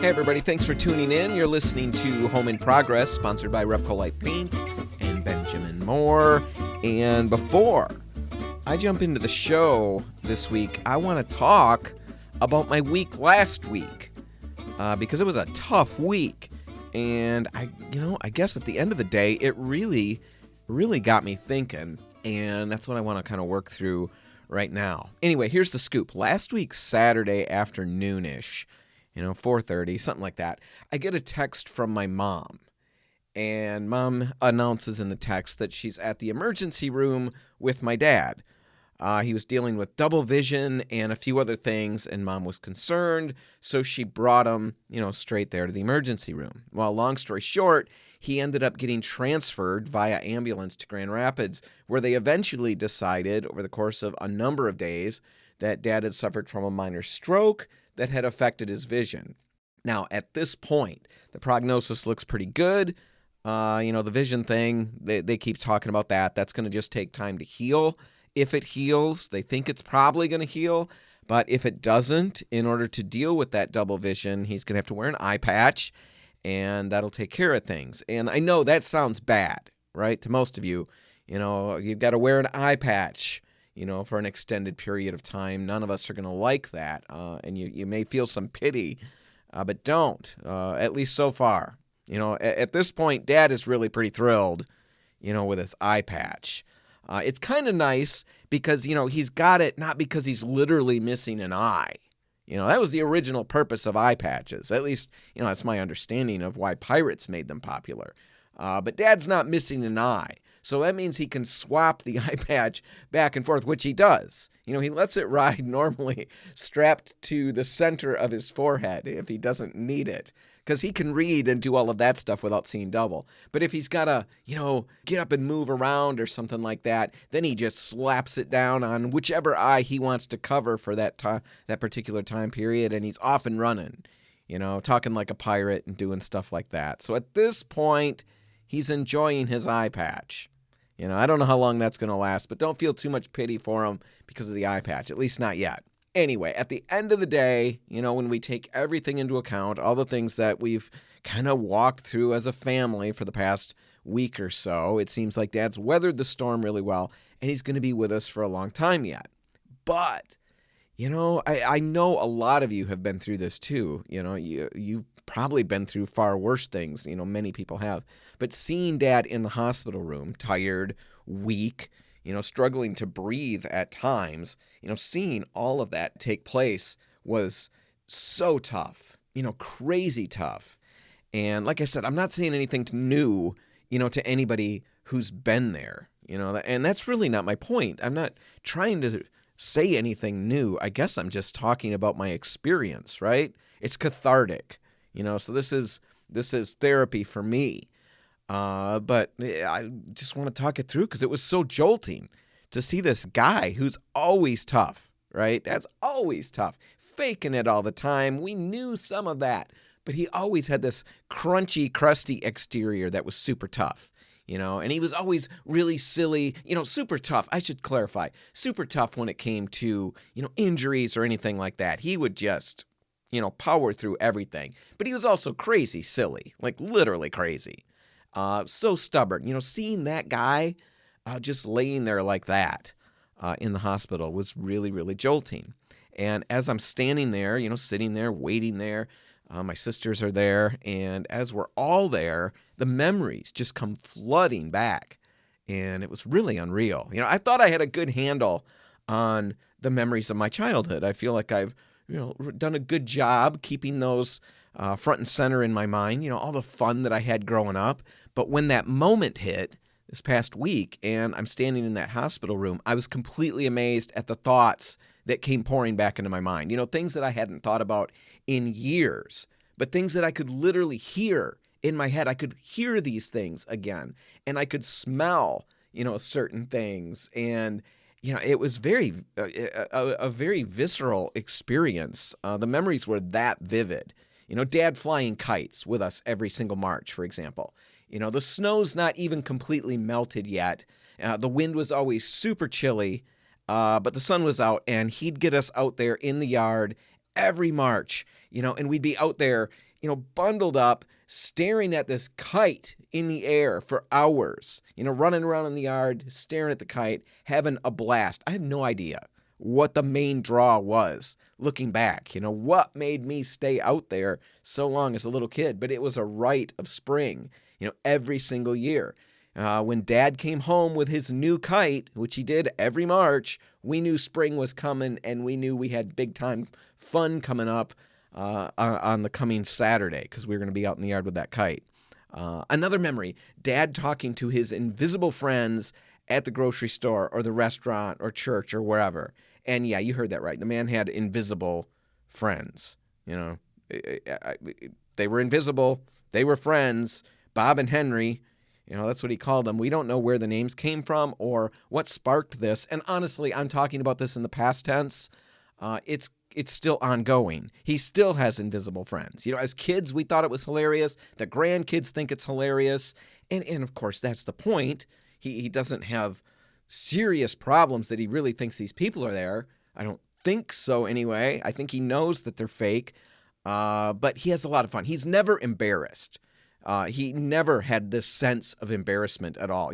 Hey everybody, thanks for tuning in. You're listening to Home in Progress, sponsored by Repco Light Paints and Benjamin Moore. And before I jump into the show this week, I want to talk about my week last week because it was a tough week. And I guess at the end of the day, it really got me thinking. And that's what I want to kind of work through right now. Anyway, here's the scoop. Last week, Saturday afternoon-ish, 4:30, something like that, I get a text from my mom. And Mom announces in the text that she's at the emergency room with my dad. He was dealing with double vision and a few other things, and Mom was concerned, so she brought him, straight there to the emergency room. Well, long story short, he ended up getting transferred via ambulance to Grand Rapids, where they eventually decided, over the course of a number of days, that Dad had suffered from a minor stroke that had affected his vision. Now, at this point, the prognosis looks pretty good. The vision thing, they keep talking about that. That's going to just take time to heal. If it heals, they think it's probably going to heal. But if it doesn't, in order to deal with that double vision, he's going to have to wear an eye patch, and that'll take care of things. And I know that sounds bad, right? To most of you, you've got to wear an eye patch, for an extended period of time. None of us are going to like that. And you may feel some pity, but don't, at least so far. At this point, Dad is really pretty thrilled, with his eye patch. It's kind of nice because, he's got it not because he's literally missing an eye. That was the original purpose of eye patches. At least, that's my understanding of why pirates made them popular. But Dad's not missing an eye. So that means he can swap the eye patch back and forth, which he does. He lets it ride normally strapped to the center of his forehead if he doesn't need it, because he can read and do all of that stuff without seeing double. But if he's got to, get up and move around or something like that, then he just slaps it down on whichever eye he wants to cover for that particular time period, and he's off and running, talking like a pirate and doing stuff like that. So at this point, he's enjoying his eye patch. I don't know how long that's going to last, but don't feel too much pity for him because of the eye patch, at least not yet. Anyway, at the end of the day, when we take everything into account, all the things that we've kind of walked through as a family for the past week or so, it seems like Dad's weathered the storm really well, and he's going to be with us for a long time yet. But, I know a lot of you have been through this too. You've probably been through far worse things, many people have. But seeing Dad in the hospital room, tired, weak, struggling to breathe at times, seeing all of that take place was so tough, crazy tough. And like I said, I'm not saying anything new, to anybody who's been there, and that's really not my point. I'm not trying to say anything new. I guess I'm just talking about my experience, right? It's cathartic, so this is therapy for me. But I just want to talk it through because it was so jolting to see this guy who's always tough, right? That's always tough, faking it all the time. We knew some of that, but he always had this crunchy, crusty exterior that was super tough, and he was always really silly, super tough. I should clarify, super tough when it came to, injuries or anything like that. He would just, power through everything, but he was also crazy silly, like literally crazy. So stubborn. Seeing that guy just laying there like that in the hospital was really, really jolting. And as I'm standing there, sitting there, waiting there, my sisters are there, and as we're all there, the memories just come flooding back, and it was really unreal. I thought I had a good handle on the memories of my childhood. I feel like I've, done a good job keeping those front and center in my mind, all the fun that I had growing up. But when that moment hit this past week and I'm standing in that hospital room, I was completely amazed at the thoughts that came pouring back into my mind. Things that I hadn't thought about in years, but things that I could literally hear in my head. I could hear these things again, and I could smell, certain things. And, it was a very visceral experience. The memories were that vivid. Dad flying kites with us every single March, for example. The snow's not even completely melted yet. The wind was always super chilly, but the sun was out, and he'd get us out there in the yard every March, and we'd be out there, bundled up, staring at this kite in the air for hours, running around in the yard, staring at the kite, having a blast. I have no idea what the main draw was looking back, what made me stay out there so long as a little kid, but it was a rite of spring, every single year. When Dad came home with his new kite, which he did every March, we knew spring was coming, and we knew we had big time fun coming up on the coming Saturday because we were going to be out in the yard with that kite. Another memory, Dad talking to his invisible friends at the grocery store or the restaurant or church or wherever. And yeah, you heard that right. The man had invisible friends. They were invisible. They were friends. Bob and Henry. That's what he called them. We don't know where the names came from or what sparked this. And honestly, I'm talking about this in the past tense. It's still ongoing. He still has invisible friends. As kids, we thought it was hilarious. The grandkids think it's hilarious. And of course, that's the point. He doesn't have serious problems that he really thinks these people are there. I don't think so anyway. I think he knows that they're fake. But he has a lot of fun. He's never embarrassed. He never had this sense of embarrassment at all.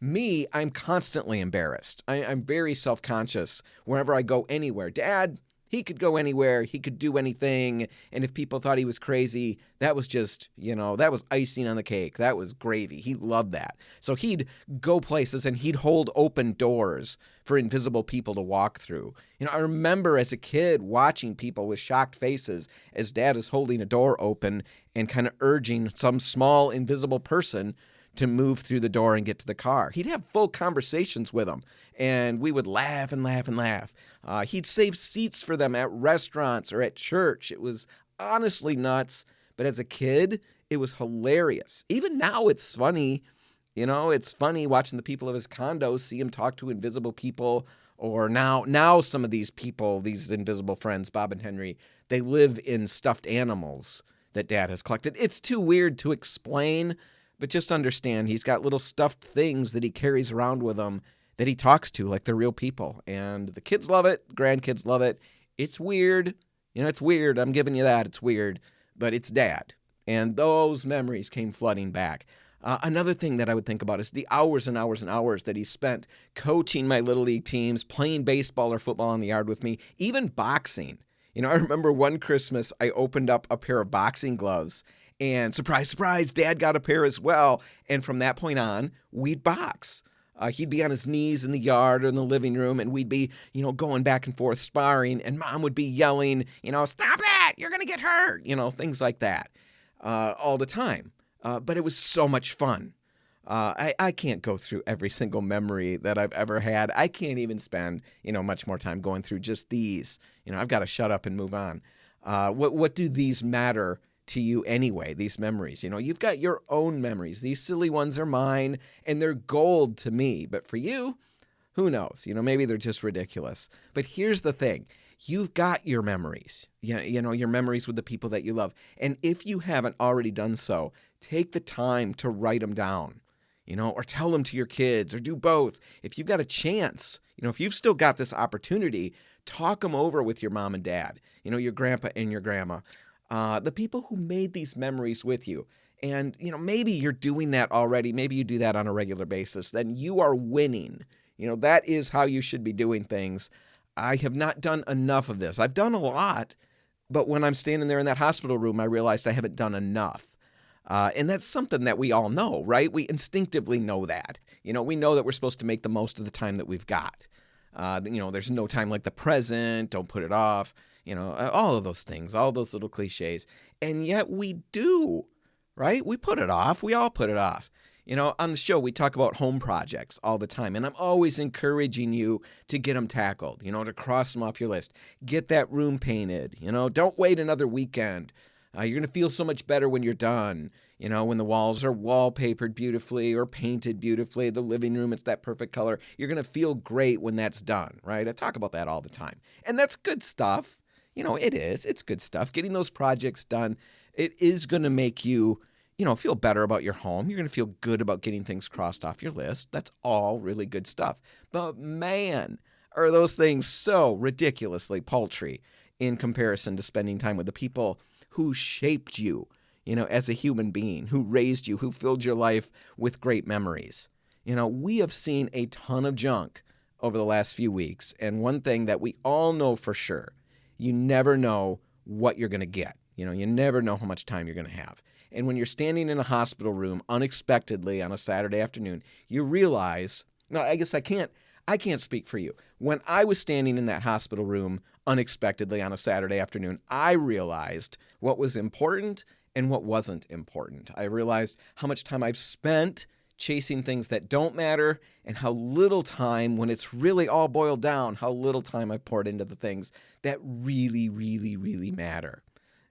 Me, I'm constantly embarrassed. I'm very self-conscious whenever I go anywhere. Dad, he could go anywhere. He could do anything. And if people thought he was crazy, that was just, that was icing on the cake. That was gravy. He loved that. So he'd go places and he'd hold open doors for invisible people to walk through. I remember as a kid watching people with shocked faces as Dad is holding a door open and kind of urging some small invisible person to move through the door and get to the car. He'd have full conversations with them, and we would laugh and laugh and laugh. He'd save seats for them at restaurants or at church. It was honestly nuts, but as a kid, it was hilarious. Even now, it's funny. It's funny watching the people of his condo see him talk to invisible people, or now some of these people, these invisible friends, Bob and Henry, they live in stuffed animals that Dad has collected. It's too weird to explain, but just understand he's got little stuffed things that he carries around with him that he talks to like they're real people. And the kids love it. Grandkids love it. It's weird. It's weird. I'm giving you that. It's weird. But it's Dad. And those memories came flooding back. Another thing that I would think about is the hours and hours and hours that he spent coaching my Little League teams, playing baseball or football in the yard with me, even boxing. I remember one Christmas I opened up a pair of boxing gloves. And surprise, surprise, Dad got a pair as well. And from that point on, we'd box. He'd be on his knees in the yard or in the living room, and we'd be, going back and forth sparring. And Mom would be yelling, stop that, you're going to get hurt, things like that all the time. But it was so much fun. I can't go through every single memory that I've ever had. I can't even spend, much more time going through just these. I've got to shut up and move on. What do these matter to you anyway, these memories? You've got your own memories. These silly ones are mine, and they're gold to me. But for you, who knows? Maybe they're just ridiculous. But here's the thing. You've got your memories, your memories with the people that you love. And if you haven't already done so, take the time to write them down, or tell them to your kids, or do both. If you've got a chance, if you've still got this opportunity, talk them over with your mom and dad, your grandpa and your grandma. The people who made these memories with you. And, maybe you're doing that already. Maybe you do that on a regular basis. Then you are winning. That is how you should be doing things. I have not done enough of this. I've done a lot, but when I'm standing there in that hospital room, I realized I haven't done enough. And that's something that we all know, right? We instinctively know that. We know that we're supposed to make the most of the time that we've got. There's no time like the present. Don't put it off. All of those things, all those little cliches. And yet we do, right? We put it off. We all put it off. On the show, we talk about home projects all the time. And I'm always encouraging you to get them tackled, to cross them off your list. Get that room painted. Don't wait another weekend. You're going to feel so much better when you're done. When the walls are wallpapered beautifully or painted beautifully, the living room, it's that perfect color. You're going to feel great when that's done, right? I talk about that all the time. And that's good stuff. It is. It's good stuff. Getting those projects done, it is going to make you, feel better about your home. You're going to feel good about getting things crossed off your list. That's all really good stuff. But man, are those things so ridiculously paltry. in comparison to spending time with the people who shaped you, as a human being, who raised you, who filled your life with great memories. We have seen a ton of junk over the last few weeks, and one thing that we all know for sure, you never know what you're going to get. You never know how much time you're going to have. And when you're standing in a hospital room unexpectedly on a Saturday afternoon, you realize, no, I guess I can't speak for you. When I was standing in that hospital room unexpectedly on a Saturday afternoon, I realized what was important and what wasn't important. I realized how much time I've spent chasing things that don't matter, and how little time, when it's really all boiled down, how little time I poured into the things that really, really, really matter.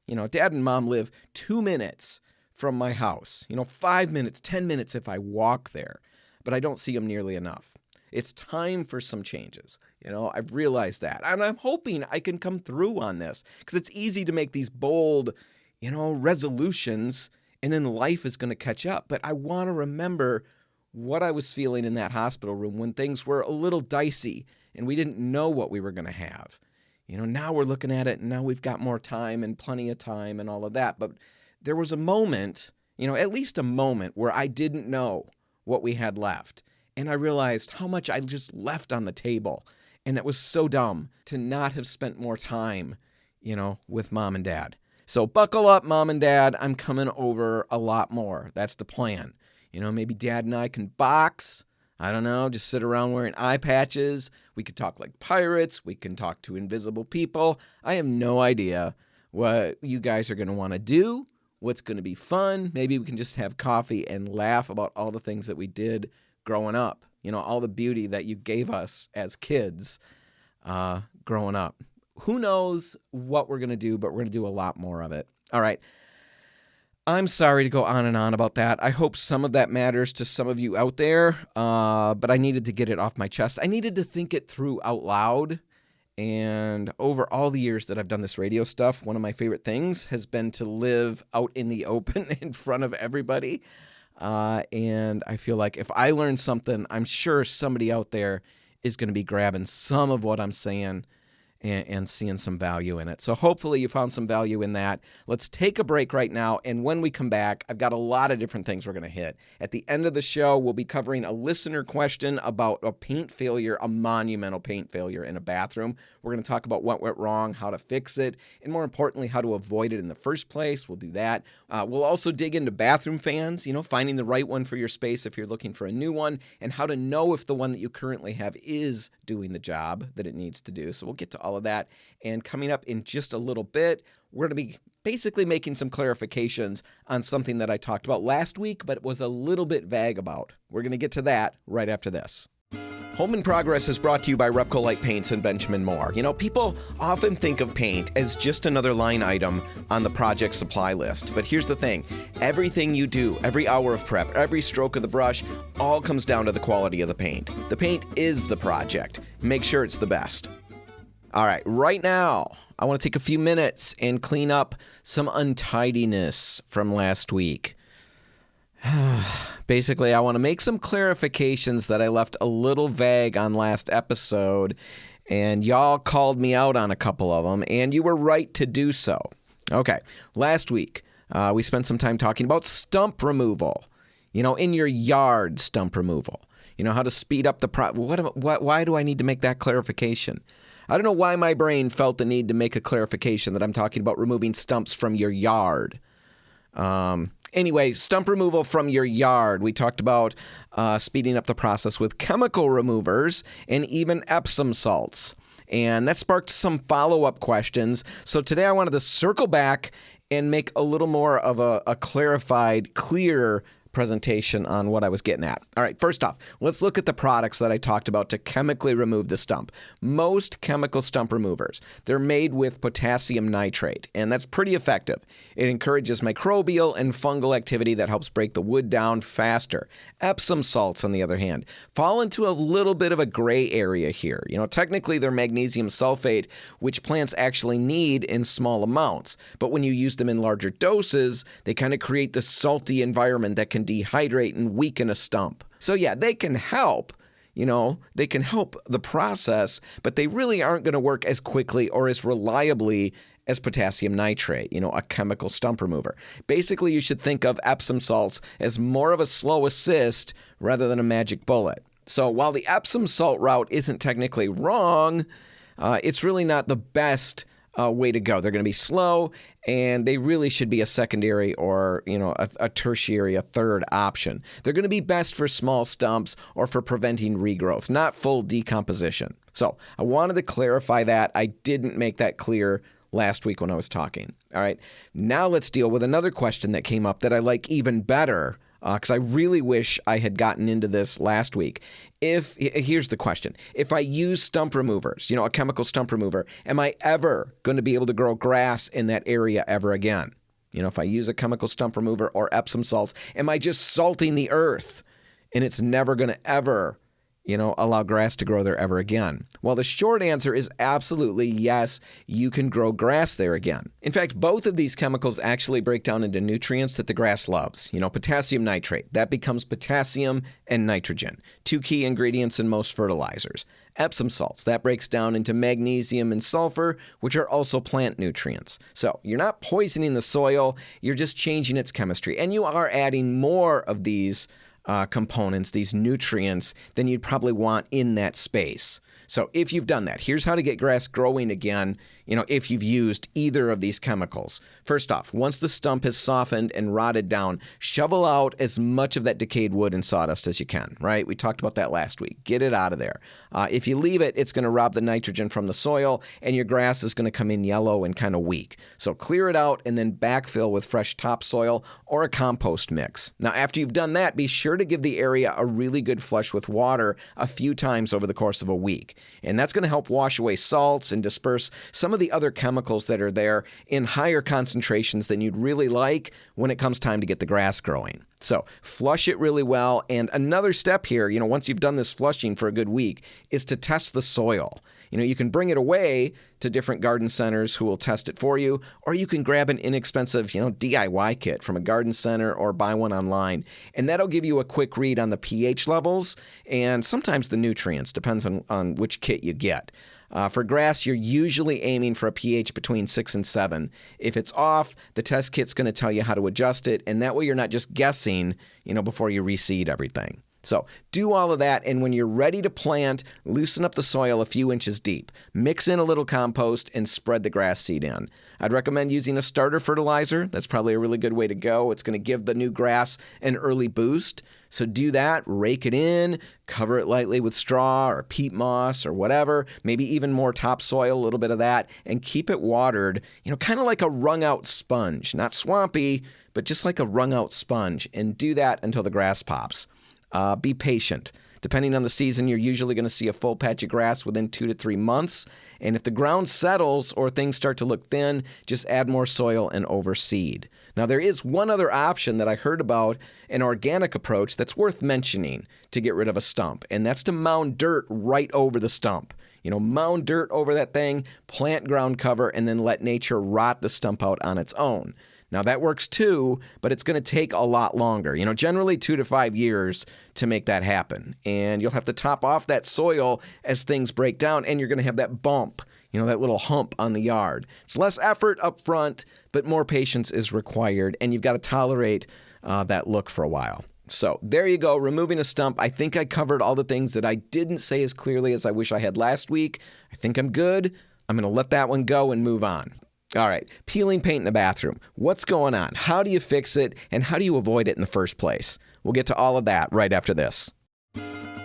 Dad and Mom live 2 minutes from my house. 5 minutes, 10 minutes if I walk there, but I don't see them nearly enough. It's time for some changes. I've realized that, and I'm hoping I can come through on this, because it's easy to make these bold, resolutions, and then life is going to catch up. But I want to remember what I was feeling in that hospital room when things were a little dicey and we didn't know what we were going to have. Now we're looking at it, and now we've got more time and plenty of time and all of that. But there was a moment, at least a moment, where I didn't know what we had left. And I realized how much I just left on the table. And that was so dumb to not have spent more time, with Mom and Dad. So buckle up, Mom and Dad. I'm coming over a lot more. That's the plan. Maybe Dad and I can box. I don't know, just sit around wearing eye patches. We could talk like pirates. We can talk to invisible people. I have no idea what you guys are going to want to do, what's going to be fun. Maybe we can just have coffee and laugh about all the things that we did growing up. All the beauty that you gave us as kids growing up. Who knows what we're going to do, but we're going to do a lot more of it. All right. I'm sorry to go on and on about that. I hope some of that matters to some of you out there, but I needed to get it off my chest. I needed to think it through out loud. And over all the years that I've done this radio stuff, one of my favorite things has been to live out in the open in front of everybody. And I feel like if I learn something, I'm sure somebody out there is going to be grabbing some of what I'm saying and seeing some value in it. So hopefully you found some value in that. Let's take a break right now, and when we come back, I've got a lot of different things we're going to hit. At the end of the show, we'll be covering a listener question about a paint failure, a monumental paint failure in a bathroom. We're going to talk about what went wrong, how to fix it, and more importantly, how to avoid it in the first place. We'll do that. We'll also dig into bathroom fans, finding the right one for your space if you're looking for a new one, and how to know if the one that you currently have is doing the job that it needs to do. So we'll get to all of that. And coming up in just a little bit, we're going to be basically making some clarifications on something that I talked about last week, but was a little bit vague about. We're going to get to that right after this. Home in Progress is brought to you by Repco Light Paints and Benjamin Moore. People often think of paint as just another line item on the project supply list. But here's the thing. Everything you do, every hour of prep, every stroke of the brush, all comes down to the quality of the paint. The paint is the project. Make sure it's the best. All right, right now, I want to take a few minutes and clean up some untidiness from last week. Basically, I want to make some clarifications that I left a little vague on last episode, and y'all called me out on a couple of them, and you were right to do so. Okay, last week, we spent some time talking about stump removal, in your yard stump removal. How to speed up the why do I need to make that clarification? I don't know why my brain felt the need to make a clarification that I'm talking about removing stumps from your yard. Anyway, stump removal from your yard. We talked about speeding up the process with chemical removers and even Epsom salts. And that sparked some follow-up questions. So today I wanted to circle back and make a little more of a clarified, clear presentation on what I was getting at. All right, first off, let's look at the products that I talked about to chemically remove the stump. Most chemical stump removers, they're made with potassium nitrate, and that's pretty effective. It encourages microbial and fungal activity that helps break the wood down faster. Epsom salts, on the other hand, fall into a little bit of a gray area here. Technically they're magnesium sulfate, which plants actually need in small amounts, but when you use them in larger doses, they kind of create this salty environment that can dehydrate and weaken a stump. So yeah, they can help, they can help the process, but they really aren't going to work as quickly or as reliably as potassium nitrate, a chemical stump remover. Basically, you should think of Epsom salts as more of a slow assist rather than a magic bullet. So while the Epsom salt route isn't technically wrong, it's really not the best way to go. They're going to be slow, and they really should be a secondary or, a tertiary, a third option. They're going to be best for small stumps or for preventing regrowth, not full decomposition. So I wanted to clarify that. I didn't make that clear last week when I was talking. All right. Now let's deal with another question that came up that I like even better, because I really wish I had gotten into this last week. Here's the question. If I use stump removers, a chemical stump remover, am I ever going to be able to grow grass in that area ever again? If I use a chemical stump remover or Epsom salts, am I just salting the earth and it's never going to ever allow grass to grow there ever again? Well, the short answer is absolutely yes, you can grow grass there again. In fact, both of these chemicals actually break down into nutrients that the grass loves. Potassium nitrate, that becomes potassium and nitrogen, two key ingredients in most fertilizers. Epsom salts, that breaks down into magnesium and sulfur, which are also plant nutrients. So you're not poisoning the soil, you're just changing its chemistry. And you are adding more of these components, these nutrients, than you'd probably want in that space. So if you've done that, here's how to get grass growing again, if you've used either of these chemicals. First off, once the stump has softened and rotted down, shovel out as much of that decayed wood and sawdust as you can, right? We talked about that last week. Get it out of there. If you leave it, it's going to rob the nitrogen from the soil, and your grass is going to come in yellow and kind of weak. So clear it out and then backfill with fresh topsoil or a compost mix. Now, after you've done that, be sure to give the area a really good flush with water a few times over the course of a week. And that's going to help wash away salts and disperse some of the other chemicals that are there in higher concentrations than you'd really like when it comes time to get the grass growing. So flush it really well. And another step here, once you've done this flushing for a good week, is to test the soil. You can bring it away to different garden centers who will test it for you, or you can grab an inexpensive, DIY kit from a garden center or buy one online. And that'll give you a quick read on the pH levels and sometimes the nutrients, depends on which kit you get. For grass, you're usually aiming for a pH between 6 and 7. If it's off, the test kit's going to tell you how to adjust it, and that way you're not just guessing, before you reseed everything. So do all of that, and when you're ready to plant, loosen up the soil a few inches deep. Mix in a little compost and spread the grass seed in. I'd recommend using a starter fertilizer. That's probably a really good way to go. It's going to give the new grass an early boost. So do that, rake it in, cover it lightly with straw or peat moss or whatever, maybe even more topsoil, a little bit of that, and keep it watered, kind of like a wrung-out sponge. Not swampy, but just like a wrung-out sponge. And do that until the grass pops. Be patient. Depending on the season, you're usually going to see a full patch of grass within 2 to 3 months. And if the ground settles or things start to look thin, just add more soil and overseed. Now, there is one other option that I heard about, an organic approach that's worth mentioning to get rid of a stump, and that's to mound dirt right over the stump. Mound dirt over that thing, plant ground cover, and then let nature rot the stump out on its own. Now, that works too, but it's going to take a lot longer. Generally 2 to 5 years to make that happen. And you'll have to top off that soil as things break down, and you're going to have that bump, that little hump on the yard. It's less effort up front, but more patience is required, and you've got to tolerate that look for a while. So there you go, removing a stump. I think I covered all the things that I didn't say as clearly as I wish I had last week. I think I'm good. I'm going to let that one go and move on. All right, peeling paint in the bathroom. What's going on? How do you fix it? And how do you avoid it in the first place? We'll get to all of that right after this.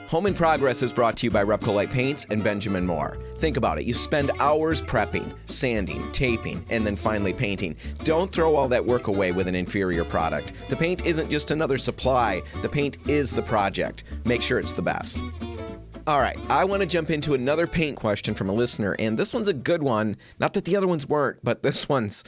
Home in Progress is brought to you by Repco Light Paints and Benjamin Moore. Think about it. You spend hours prepping, sanding, taping, and then finally painting. Don't throw all that work away with an inferior product. The paint isn't just another supply. The paint is the project. Make sure it's the best. All right, I want to jump into another paint question from a listener, and this one's a good one. Not that the other ones weren't, but this one's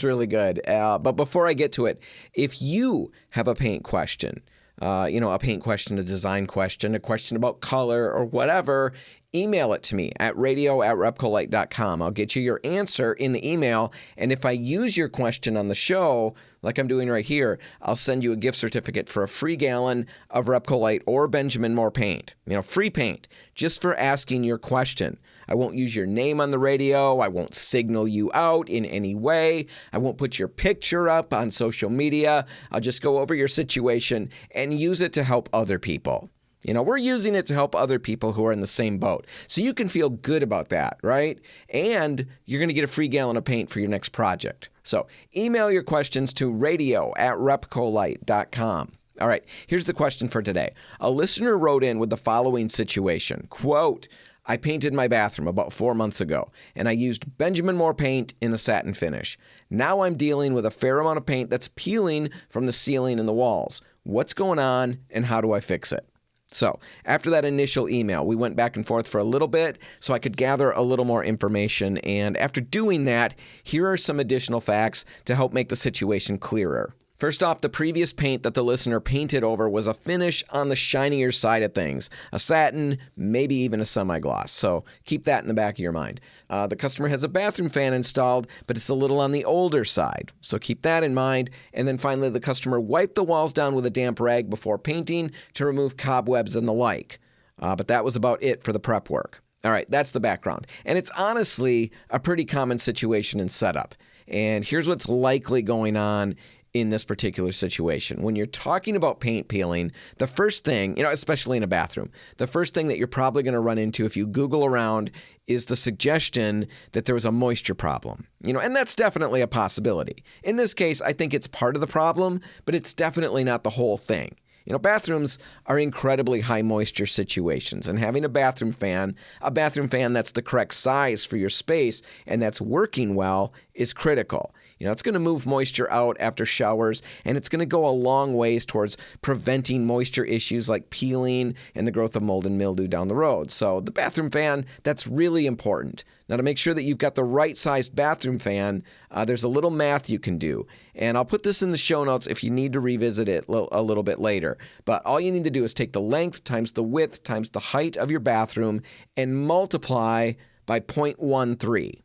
really good. But before I get to it, if you have a paint question, a paint question, a design question, a question about color or whatever, email it to me at radio@repcolite.com. I'll get you your answer in the email, and if I use your question on the show, like I'm doing right here, I'll send you a gift certificate for a free gallon of Repcolite or Benjamin Moore paint. Free paint, just for asking your question. I won't use your name on the radio. I won't signal you out in any way. I won't put your picture up on social media. I'll just go over your situation and use it to help other people. We're using it to help other people who are in the same boat. So you can feel good about that, right? And you're going to get a free gallon of paint for your next project. So email your questions to radio@repcolite.com. All right, here's the question for today. A listener wrote in with the following situation. Quote, I painted my bathroom about 4 months ago, and I used Benjamin Moore paint in a satin finish. Now I'm dealing with a fair amount of paint that's peeling from the ceiling and the walls. What's going on, and how do I fix it? So after that initial email, we went back and forth for a little bit so I could gather a little more information. And after doing that, here are some additional facts to help make the situation clearer. First off, the previous paint that the listener painted over was a finish on the shinier side of things, a satin, maybe even a semi-gloss. So keep that in the back of your mind. The customer has a bathroom fan installed, but it's a little on the older side. So keep that in mind. And then finally, the customer wiped the walls down with a damp rag before painting to remove cobwebs and the like. But that was about it for the prep work. All right, that's the background. And it's honestly a pretty common situation and setup. And here's what's likely going on in this particular situation. When you're talking about paint peeling, the first thing, especially in a bathroom, the first thing that you're probably going to run into if you Google around is the suggestion that there was a moisture problem. And that's definitely a possibility. In this case, I think it's part of the problem, but it's definitely not the whole thing. Bathrooms are incredibly high moisture situations, and having a bathroom fan that's the correct size for your space and that's working well is critical. It's going to move moisture out after showers, and it's going to go a long ways towards preventing moisture issues like peeling and the growth of mold and mildew down the road. So the bathroom fan, that's really important. Now, to make sure that you've got the right-sized bathroom fan, there's a little math you can do. And I'll put this in the show notes if you need to revisit it a little bit later. But all you need to do is take the length times the width times the height of your bathroom and multiply by 0.13.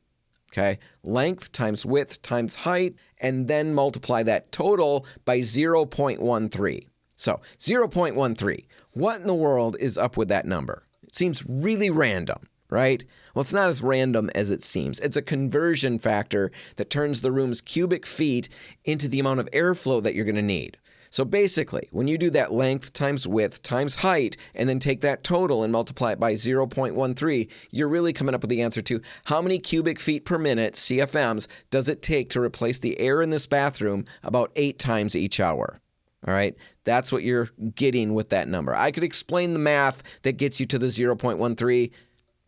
Okay, length times width times height, and then multiply that total by 0.13. So 0.13. What in the world is up with that number? It seems really random, right? Well, it's not as random as it seems. It's a conversion factor that turns the room's cubic feet into the amount of airflow that you're going to need. So basically, when you do that length times width times height and then take that total and multiply it by 0.13, you're really coming up with the answer to how many cubic feet per minute, CFMs, does it take to replace the air in this bathroom about 8 times each hour. All right, that's what you're getting with that number. I could explain the math that gets you to the 0.13,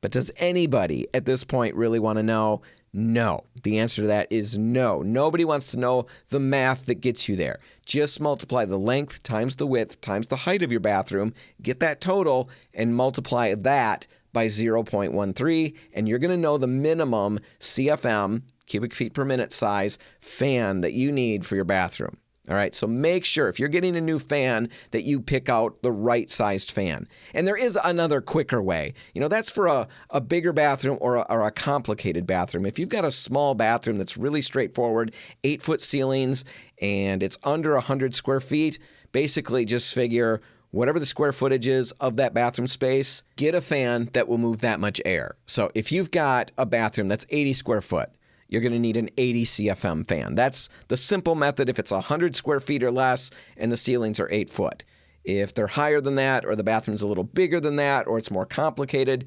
but does anybody at this point really want to know? No. The answer to that is no. Nobody wants to know the math that gets you there. Just multiply the length times the width times the height of your bathroom, get that total, and multiply that by 0.13, and you're going to know the minimum CFM, cubic feet per minute size, fan that you need for your bathroom. All right, so make sure if you're getting a new fan that you pick out the right-sized fan. And there is another quicker way. That's for a bigger bathroom or a complicated bathroom. If you've got a small bathroom that's really straightforward, 8-foot ceilings, and it's under 100 square feet, basically just figure whatever the square footage is of that bathroom space, get a fan that will move that much air. So if you've got a bathroom that's 80 square foot, you're going to need an 80 CFM fan. That's the simple method if it's 100 square feet or less and the ceilings are 8 foot. If they're higher than that or the bathroom's a little bigger than that or it's more complicated,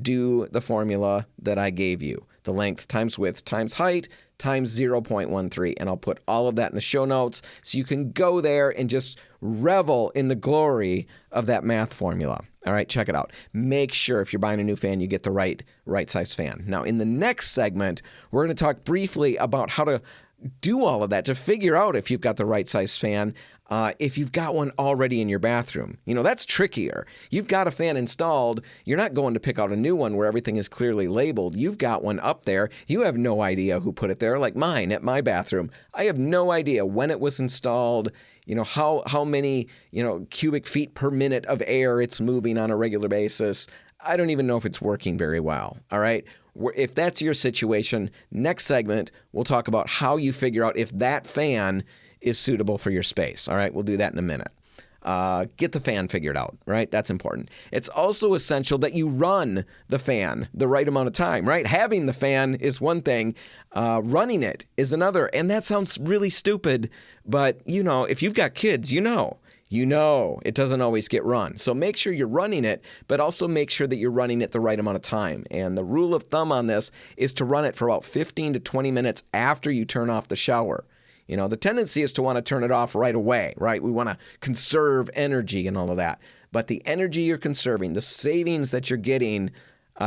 do the formula that I gave you. The length times width times height times 0.13. And I'll put all of that in the show notes so you can go there and just revel in the glory of that math formula. All right, check it out. Make sure if you're buying a new fan, you get the right size fan. Now, in the next segment, we're going to talk briefly about how to do all of that to figure out if you've got the right size fan, if you've got one already in your bathroom. That's trickier. You've got a fan installed. You're not going to pick out a new one where everything is clearly labeled. You've got one up there. You have no idea who put it there, like mine at my bathroom. I have no idea when it was installed, how many, cubic feet per minute of air it's moving on a regular basis. I don't even know if it's working very well, all right? If that's your situation, next segment, we'll talk about how you figure out if that fan is suitable for your space, all right? We'll do that in a minute. Get the fan figured out, right? That's important. It's also essential that you run the fan the right amount of time, right? Having the fan is one thing. Running it is another. And that sounds really stupid, but if you've got kids, you know it doesn't always get run. So make sure you're running it, but also make sure that you're running it the right amount of time. And the rule of thumb on this is to run it for about 15 to 20 minutes after you turn off the shower. The tendency is to want to turn it off right away, right? We want to conserve energy and all of that. But the energy you're conserving, the savings that you're getting,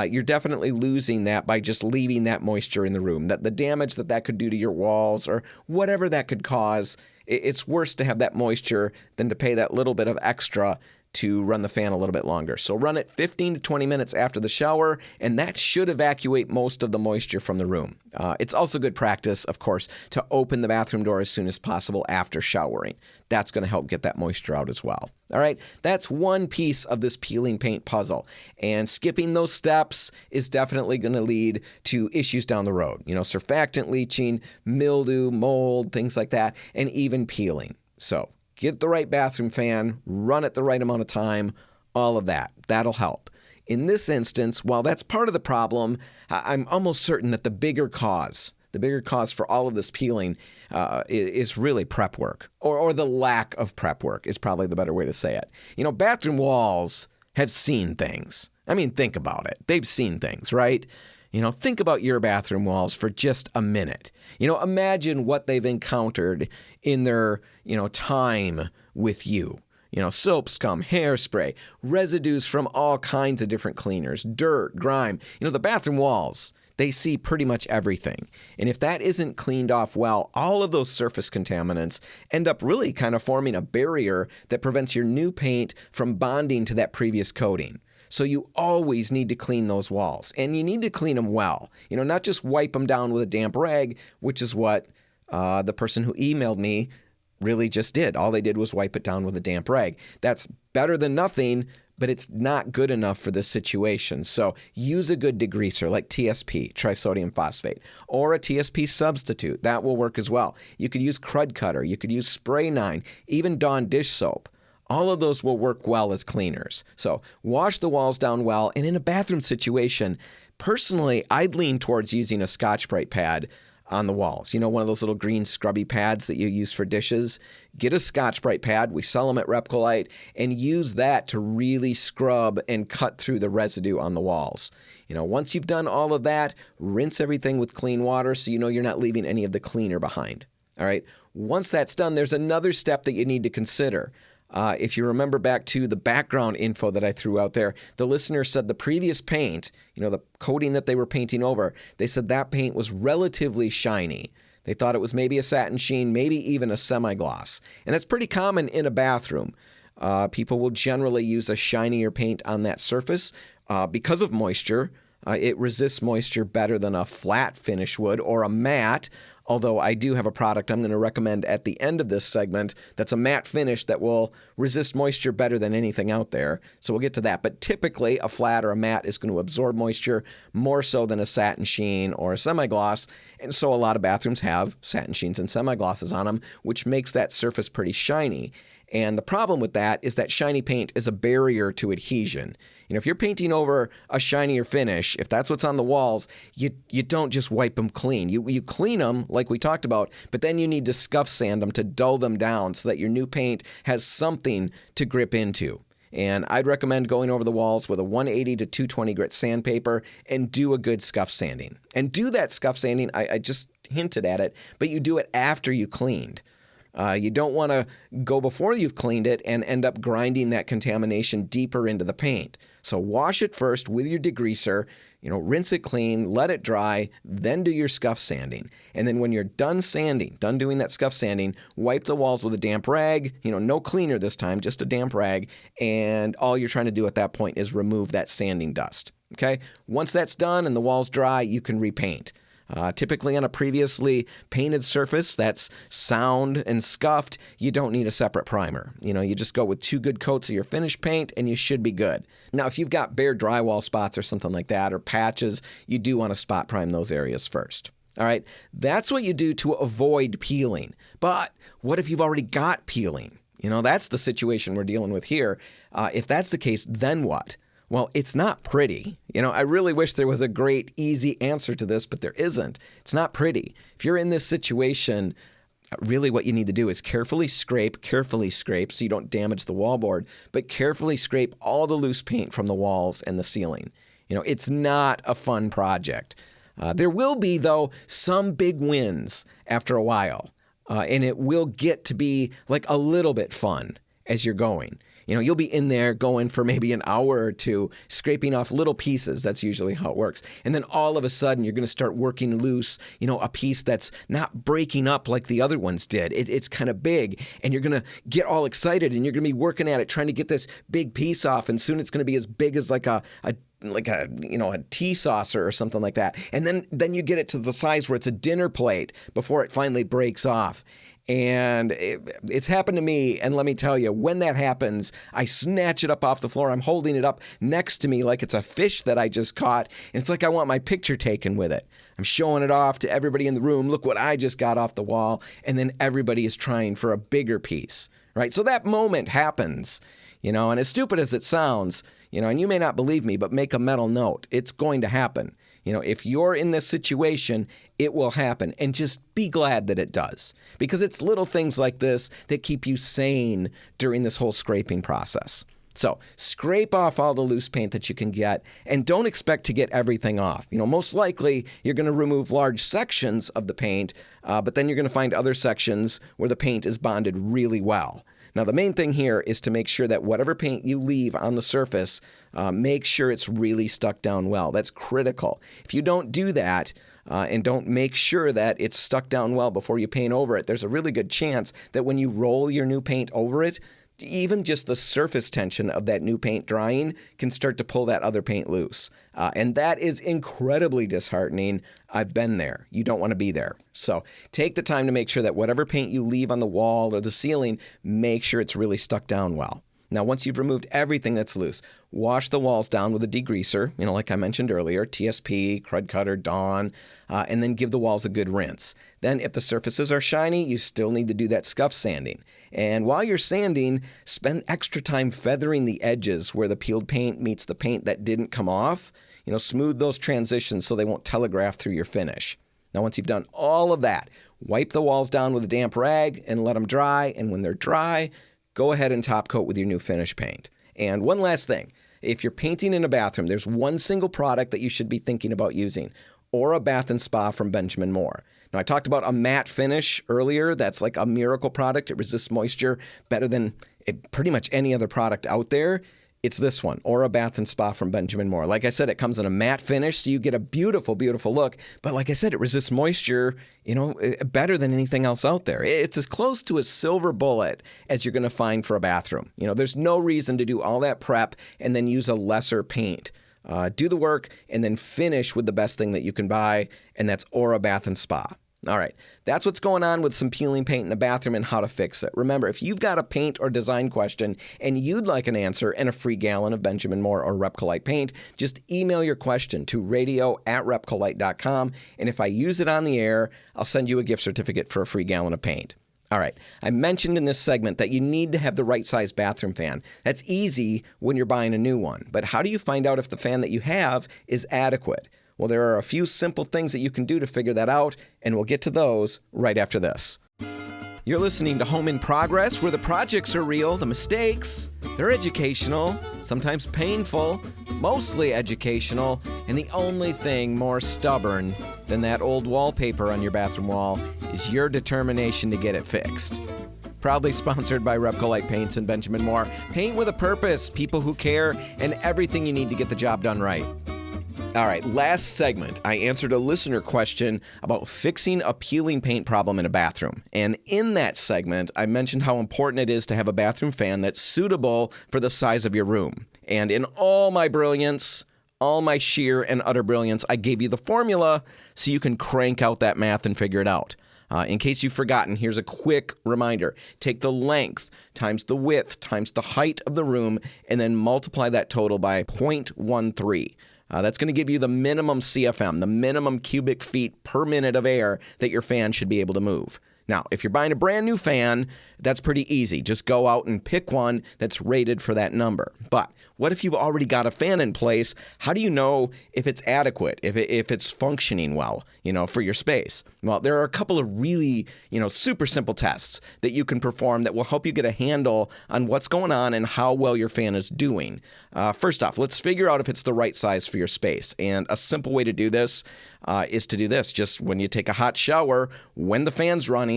you're definitely losing that by just leaving that moisture in the room. That the damage that could do to your walls or whatever that could cause, it's worse to have that moisture than to pay that little bit of extra to run the fan a little bit longer. So run it 15 to 20 minutes after the shower, and that should evacuate most of the moisture from the room. It's also good practice, of course, to open the bathroom door as soon as possible after showering. That's going to help get that moisture out as well. All right, that's one piece of this peeling paint puzzle. And skipping those steps is definitely going to lead to issues down the road. Surfactant leaching, mildew, mold, things like that, and even peeling. So get the right bathroom fan, run it the right amount of time, all of that. That'll help. In this instance, while that's part of the problem, I'm almost certain that the bigger cause for all of this peeling is really prep work, or the lack of prep work is probably the better way to say it. Bathroom walls have seen things. I mean, think about it. They've seen things, right? Think about your bathroom walls for just a minute. Imagine what they've encountered in their, time with you. Soap scum, hairspray, residues from all kinds of different cleaners, dirt, grime. The bathroom walls, they see pretty much everything. And if that isn't cleaned off well, all of those surface contaminants end up really kind of forming a barrier that prevents your new paint from bonding to that previous coating. So you always need to clean those walls, and you need to clean them well. Not just wipe them down with a damp rag, which is what the person who emailed me really just did. All they did was wipe it down with a damp rag. That's better than nothing, but it's not good enough for this situation. So use a good degreaser like TSP, trisodium phosphate, or a TSP substitute. That will work as well. You could use Crud Cutter. You could use Spray 9, even Dawn dish soap. All of those will work well as cleaners. So wash the walls down well. And in a bathroom situation, personally, I'd lean towards using a Scotch-Brite pad on the walls. One of those little green scrubby pads that you use for dishes. Get a Scotch-Brite pad. We sell them at Repcolite, and use that to really scrub and cut through the residue on the walls. Once you've done all of that, rinse everything with clean water so you're not leaving any of the cleaner behind. All right. Once that's done, there's another step that you need to consider. If you remember back to the background info that I threw out there, the listener said the previous paint, the coating that they were painting over, they said that paint was relatively shiny. They thought it was maybe a satin sheen, maybe even a semi-gloss. And that's pretty common in a bathroom. People will generally use a shinier paint on that surface because of moisture. It resists moisture better than a flat finish would or a matte, although I do have a product I'm going to recommend at the end of this segment that's a matte finish that will resist moisture better than anything out there. So we'll get to that. But typically, a flat or a matte is going to absorb moisture more so than a satin sheen or a semi-gloss. And so a lot of bathrooms have satin sheens and semi-glosses on them, which makes that surface pretty shiny. And the problem with that is that shiny paint is a barrier to adhesion. If you're painting over a shinier finish, if that's what's on the walls, you don't just wipe them clean. You clean them like we talked about, but then you need to scuff sand them to dull them down so that your new paint has something to grip into. And I'd recommend going over the walls with a 180 to 220 grit sandpaper and do a good scuff sanding. And do that scuff sanding, I just hinted at it, but you do it after you cleaned. You don't want to go before you've cleaned it and end up grinding that contamination deeper into the paint. So wash it first with your degreaser, rinse it clean, let it dry, then do your scuff sanding. And then when you're done doing that scuff sanding, wipe the walls with a damp rag, no cleaner this time, just a damp rag. And all you're trying to do at that point is remove that sanding dust. Okay? Once that's done and the wall's dry, you can repaint. Typically on a previously painted surface that's sound and scuffed, you don't need a separate primer. You just go with 2 good coats of your finish paint and you should be good. Now, if you've got bare drywall spots or something like that, or patches, you do want to spot prime those areas first. All right, that's what you do to avoid peeling. But what if you've already got peeling? That's the situation we're dealing with here. If that's the case, then what? Well, it's not pretty. I really wish there was a great, easy answer to this, but there isn't. It's not pretty. If you're in this situation, really what you need to do is carefully scrape so you don't damage the wallboard, but carefully scrape all the loose paint from the walls and the ceiling. It's not a fun project. There will be, though, some big wins after a while, and it will get to be like a little bit fun as you're going. You'll be in there going for maybe an hour or two, scraping off little pieces. That's usually how it works. And then all of a sudden, you're going to start working loose, a piece that's not breaking up like the other ones did. It's kind of big, and you're going to get all excited, and you're going to be working at it, trying to get this big piece off, and soon it's going to be as big as like a tea saucer or something like that. And then you get it to the size where it's a dinner plate before it finally breaks off. And it's happened to me, and let me tell you, when that happens, I snatch it up off the floor. I'm holding it up next to me like it's a fish that I just caught, and it's like I want my picture taken with it. I'm showing it off to everybody in the room. Look what I just got off the wall, and then everybody is trying for a bigger piece, right? So that moment happens, and as stupid as it sounds, and you may not believe me, but make a mental note. It's going to happen. If you're in this situation, it will happen. And just be glad that it does. Because it's little things like this that keep you sane during this whole scraping process. So scrape off all the loose paint that you can get, and don't expect to get everything off. Most likely you're going to remove large sections of the paint, but then you're going to find other sections where the paint is bonded really well. Now, the main thing here is to make sure that whatever paint you leave on the surface, make sure it's really stuck down well. That's critical. If you don't do that and don't make sure that it's stuck down well before you paint over it, there's a really good chance that when you roll your new paint over it, even just the surface tension of that new paint drying can start to pull that other paint loose. And that is incredibly disheartening. I've been there. You don't want to be there. So take the time to make sure that whatever paint you leave on the wall or the ceiling, make sure it's really stuck down well. Now, once you've removed everything that's loose, wash the walls down with a degreaser, like I mentioned earlier, TSP, Crud Cutter, Dawn, and then give the walls a good rinse. Then if the surfaces are shiny, you still need to do that scuff sanding. And while you're sanding, spend extra time feathering the edges where the peeled paint meets the paint that didn't come off. Smooth those transitions so they won't telegraph through your finish. Now, once you've done all of that, wipe the walls down with a damp rag and let them dry. And when they're dry, go ahead and top coat with your new finish paint. And one last thing, if you're painting in a bathroom, there's one single product that you should be thinking about using, Aura Bath and Spa from Benjamin Moore. Now, I talked about a matte finish earlier. That's like a miracle product. It resists moisture better than pretty much any other product out there. It's this one, Aura Bath and Spa from Benjamin Moore. Like I said, it comes in a matte finish, so you get a beautiful, beautiful look. But like I said, it resists moisture, better than anything else out there. It's as close to a silver bullet as you're going to find for a bathroom. There's no reason to do all that prep and then use a lesser paint. Do the work and then finish with the best thing that you can buy, and that's Aura Bath and Spa. All right, that's what's going on with some peeling paint in a bathroom and how to fix it. Remember, if you've got a paint or design question and you'd like an answer and a free gallon of Benjamin Moore or Repcolite paint, just email your question to radio@repcolite.com, and if I use it on the air, I'll send you a gift certificate for a free gallon of paint. All right, I mentioned in this segment that you need to have the right size bathroom fan. That's easy when you're buying a new one, but how do you find out if the fan that you have is adequate? Well, there are a few simple things that you can do to figure that out, and we'll get to those right after this. You're listening to Home in Progress, where the projects are real, the mistakes, they're educational, sometimes painful, mostly educational, and the only thing more stubborn than that old wallpaper on your bathroom wall is your determination to get it fixed. Proudly sponsored by Repcolite Paints and Benjamin Moore. Paint with a purpose, people who care, and everything you need to get the job done right. All right, last segment, I answered a listener question about fixing a peeling paint problem in a bathroom. And in that segment, I mentioned how important it is to have a bathroom fan that's suitable for the size of your room. And in all my brilliance, all my sheer and utter brilliance, I gave you the formula so you can crank out that math and figure it out. In case you've forgotten, here's a quick reminder. Take the length times the width times the height of the room and then multiply that total by 0.13. That's going to give you the minimum CFM, the minimum cubic feet per minute of air that your fan should be able to move. Now, if you're buying a brand new fan, that's pretty easy. Just go out and pick one that's rated for that number. But what if you've already got a fan in place? How do you know if it's adequate, if it's functioning well, for your space? Well, there are a couple of really, super simple tests that you can perform that will help you get a handle on what's going on and how well your fan is doing. First off, let's figure out if it's the right size for your space. And a simple way to do this is to do this. Just when you take a hot shower, when the fan's running,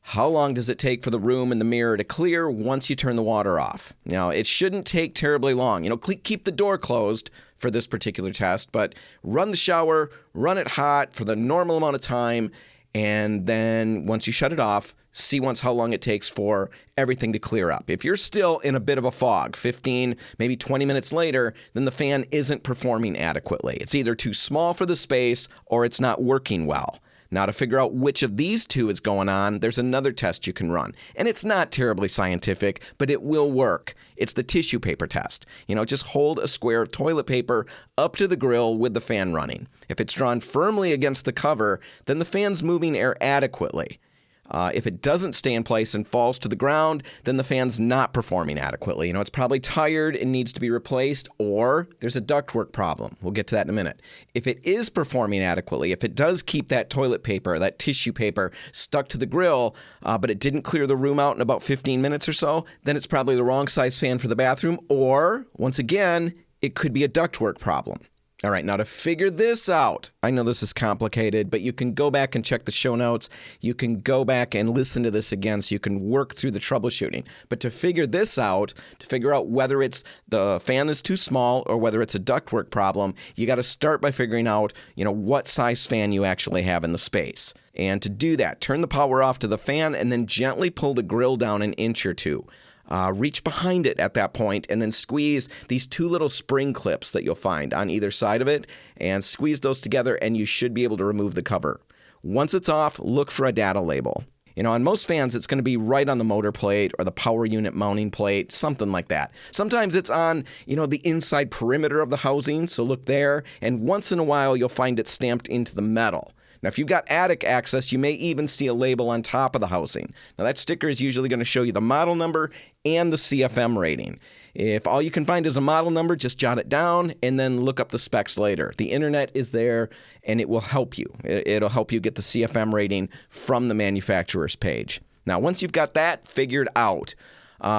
how long does it take for the room and the mirror to clear once you turn the water off? Now, it shouldn't take terribly long. Keep the door closed for this particular test, but run the shower, run it hot for the normal amount of time, and then once you shut it off, see once how long it takes for everything to clear up. If you're still in a bit of a fog, 15, maybe 20 minutes later, then the fan isn't performing adequately. It's either too small for the space or it's not working well. Now, to figure out which of these two is going on, there's another test you can run. And it's not terribly scientific, but it will work. It's the tissue paper test. Just hold a square of toilet paper up to the grill with the fan running. If it's drawn firmly against the cover, then the fan's moving air adequately. If it doesn't stay in place and falls to the ground, then the fan's not performing adequately. It's probably tired and needs to be replaced, or there's a ductwork problem. We'll get to that in a minute. If it is performing adequately, if it does keep that toilet paper, that tissue paper stuck to the grill, but it didn't clear the room out in about 15 minutes or so, then it's probably the wrong size fan for the bathroom, or, once again, it could be a ductwork problem. All right, now to figure this out, I know this is complicated, but you can go back and check the show notes. You can go back and listen to this again so you can work through the troubleshooting. But to figure this out, to figure out whether it's the fan is too small or whether it's a ductwork problem, you got to start by figuring out, what size fan you actually have in the space. And to do that, turn the power off to the fan and then gently pull the grill down an inch or two. Reach behind it at that point and then squeeze these two little spring clips that you'll find on either side of it and squeeze those together and you should be able to remove the cover. Once it's off, look for a data label. On most fans, it's going to be right on the motor plate or the power unit mounting plate, something like that. Sometimes it's on, the inside perimeter of the housing, so look there. And once in a while, you'll find it stamped into the metal. Now, if you've got attic access, you may even see a label on top of the housing. Now, that sticker is usually going to show you the model number and the CFM rating. If all you can find is a model number, just jot it down and then look up the specs later. The internet is there, and it will help you. It'll help you get the CFM rating from the manufacturer's page. Now, once you've got that figured out,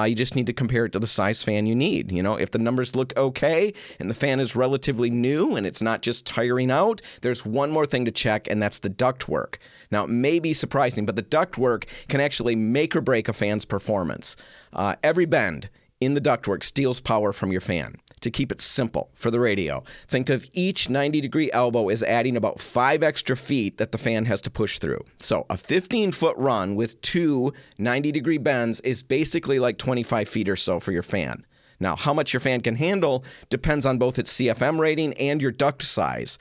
you just need to compare it to the size fan you need. If the numbers look okay and the fan is relatively new and it's not just tiring out, there's one more thing to check, and that's the ductwork. Now, it may be surprising, but the ductwork can actually make or break a fan's performance. Every bend in the ductwork steals power from your fan. To keep it simple for the radio, think of each 90-degree elbow as adding about 5 extra feet that the fan has to push through. So a 15-foot run with 2 90-degree bends is basically like 25 feet or so for your fan. Now, how much your fan can handle depends on both its CFM rating and your duct size.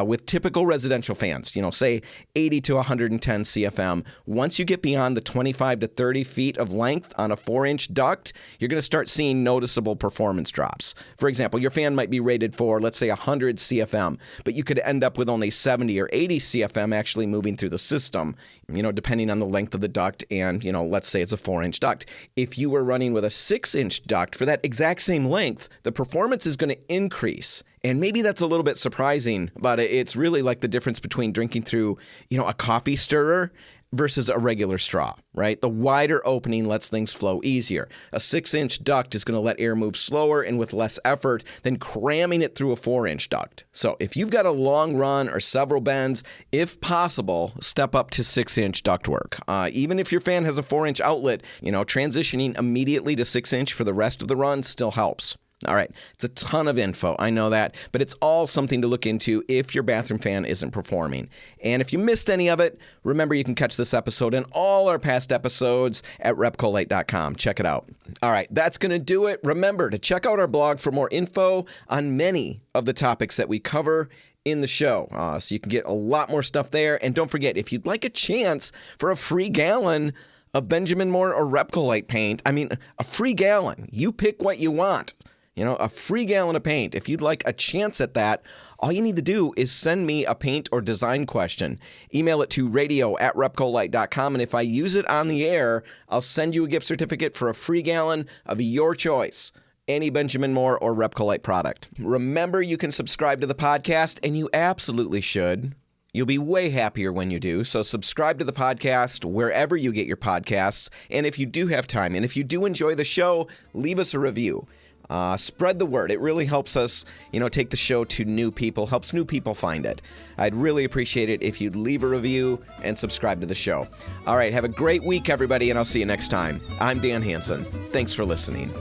With typical residential fans, say 80 to 110 CFM, once you get beyond the 25 to 30 feet of length on a 4-inch duct, you're going to start seeing noticeable performance drops. For example, your fan might be rated for, let's say, 100 CFM, but you could end up with only 70 or 80 CFM actually moving through the system, depending on the length of the duct and, let's say it's a 4-inch duct. If you were running with a 6-inch duct for that exact same length, the performance is going to increase. And maybe that's a little bit surprising, but it's really like the difference between drinking through, a coffee stirrer versus a regular straw, right? The wider opening lets things flow easier. A 6-inch duct is going to let air move slower and with less effort than cramming it through a 4-inch duct. So if you've got a long run or several bends, if possible, step up to 6-inch ductwork. Even if your fan has a 4-inch outlet, transitioning immediately to 6-inch for the rest of the run still helps. All right, it's a ton of info, I know that, but it's all something to look into if your bathroom fan isn't performing. And if you missed any of it, remember you can catch this episode and all our past episodes at repcolite.com. Check it out. All right, that's going to do it. Remember to check out our blog for more info on many of the topics that we cover in the show. So you can get a lot more stuff there. And don't forget, if you'd like a chance for a free gallon of Benjamin Moore or Repcolite paint, a free gallon, you pick what you want. A free gallon of paint. If you'd like a chance at that, all you need to do is send me a paint or design question. Email it to radio@repcolite.com, and if I use it on the air, I'll send you a gift certificate for a free gallon of your choice. Any Benjamin Moore or Repcolite product. Remember, you can subscribe to the podcast, and you absolutely should. You'll be way happier when you do. So subscribe to the podcast wherever you get your podcasts. And if you do have time, and if you do enjoy the show, leave us a review. Spread the word. It really helps us, take the show to new people, helps new people find it. I'd really appreciate it if you'd leave a review and subscribe to the show. All right, have a great week, everybody, and I'll see you next time. I'm Dan Hansen. Thanks for listening.